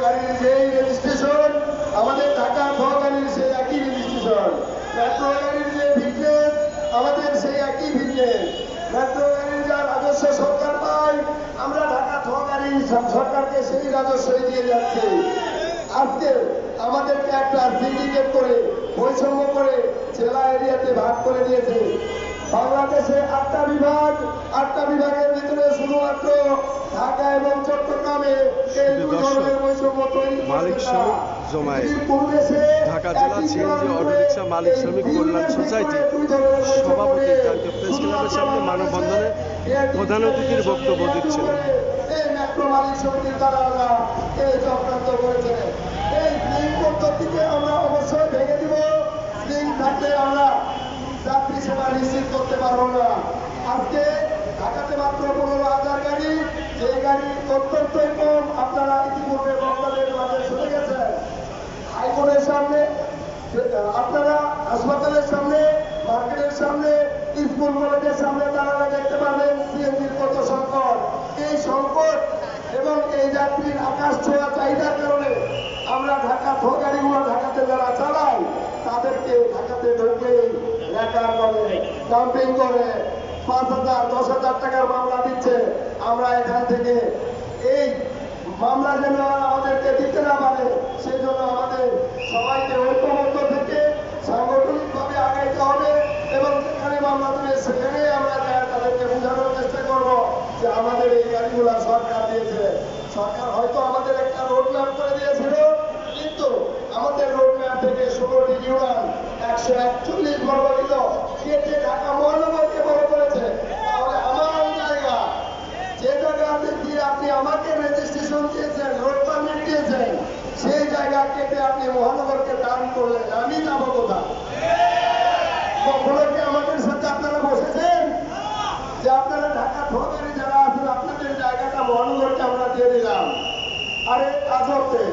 গাড়ির যেই রেজিস্ট্রেশন আমাদের ঢাকা গাড়ির সেই একই রেজিস্ট্রেশন, মেট্রো গাড়ির যে ফিটনেস আমাদের সেই একই ফিটনেস, মেট্রো গাড়ির যা রাজস্ব সরকার পায় আমরা ঢাকা গাড়ির সরকারকে সেই রাজস্বই দিয়ে যাচ্ছি। আজকে আমাদেরকে একটা সিন্ডিকেট করে বৈষম্য করে জেলা এরিয়াতে ভাগ করে দিয়েছে। বাংলাদেশে 8টা বিভাগ, 8টা বিভাগের ভিতরে শুধুমাত্র ঢাকা এবং চট্টগ্রামে এই দুই ধরনের বৈষম্য তৈরি মালিক শ্রমিক জমায়েত ঢাকা জেলা সিএনজি অটোরিকশা মালিক শ্রমিক কল্যাণ সোসাইটি সভাপতি জাতীয় প্রেস ক্লাবের সামনে মানববন্ধনে প্রধান অতিথির বক্তব্য দিচ্ছিলেন। এই মেট্রো মালিক সমিতির দ্বারা এই চক্রান্ত করেছে। এই স্লিং পদ্ধতিকে আমরা অবশ্যই ভেঙে দিব। স্লিং থাকলে আমরা যাত্রী সেবা নিশ্চিত করতে পারবো না। আজকে ঢাকাতে মাত্র 15,000 গাড়ি, যে গাড়ি অত্যন্তই কম। আপনারা ইতিপূর্বে বক্তাদের মাঝে শুনে গেছেন। হাইকোর্টের সামনে, আপনারা হাসপাতালের সামনে, মার্কেটের সামনে, স্কুল কলেজের সামনে তারা দেখতে পাবেন সিএনজির কত সংকট। এই সংকট এবং এই যাত্রীর আকাশ ছোঁয়া চাহিদার কারণে আমরা ঢাকা গাড়িগুলো ঢাকাতে যারা চালাই তাদেরকে ঢাকাতে ঢুকলেই রেকার করে, ডাম্পিং করে 5,000 10,000 টাকার মামলা দিচ্ছে। আমরা এখান থেকে এই মামলা যেন আমাদেরকে দিতে না পারে সেজন্য আমাদের সবাইকে ঐক্যবদ্ধ থেকে সাংগঠনিকভাবে আগাইতে হবে এবং যেখানে মামলা দেবে সেখানে আমরা তাদেরকে বোঝানোর চেষ্টা করব যে আমাদের এই গাড়িগুলো সরকার দিয়েছে। সরকার হয়তো আমাদের একটা রোড ম্যাপ করে দিয়েছিল, কিন্তু আমাদের রোড ম্যাপ থেকে 16টি ইউনিয়ন 141 বর্গকিলো কেটে ঢাকা মহানগরকে বড় করেছে। তাহলে আমার জায়গা, যে জায়গাতে গিয়ে আপনি আমাকে রেজিস্ট্রেশন দিয়েছেন, রোড পারমিট দিয়েছেন, সেই জায়গা কেটে আপনি মহানগরকে দান করলেন, আমি যাবো কোথায়? কখনো কি আমাদের সাথে আপনারা বসেছেন যে আপনারা ঢাকা গাড়ি যারা আছেন আপনাদের জায়গাটা মহানগরকে আমরা দিয়ে দিলাম? আরে আজকে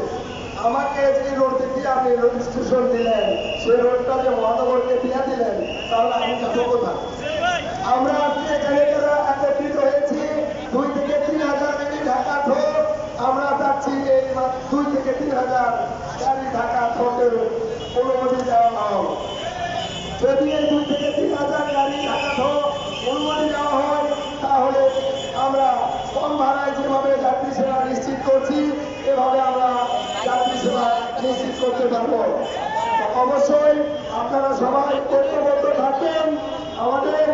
আমাকে যে রোড দিয়ে আপনি রেজিস্ট্রেশন দিলেন সেই রোডটা যে মহানগরকে দিয়ে দিলেন, তাহলে আমি যাবো কোথায়? আমরা আজকে এখানে যারা একত্রিত হয়েছি 2 থেকে 3,000 গাড়ি ঢাকা আমরা চাচ্ছি এই 2 থেকে 3,000 গাড়ি ঢাকা ঠোঁটের অনুমতি দেওয়া হয়। যদি এই 2 থেকে 3,000 গাড়ি ঢাকা অনুমতি দেওয়া হয় তাহলে আমরা কম ভাড়ায় যেভাবে যাত্রী সেবা নিশ্চিত করছি এভাবে আমরা যাত্রী সেবা নিশ্চিত করতে পারবো। অবশ্যই আপনারা সবাই ঐক্যবদ্ধ থাকবেন। আমাদের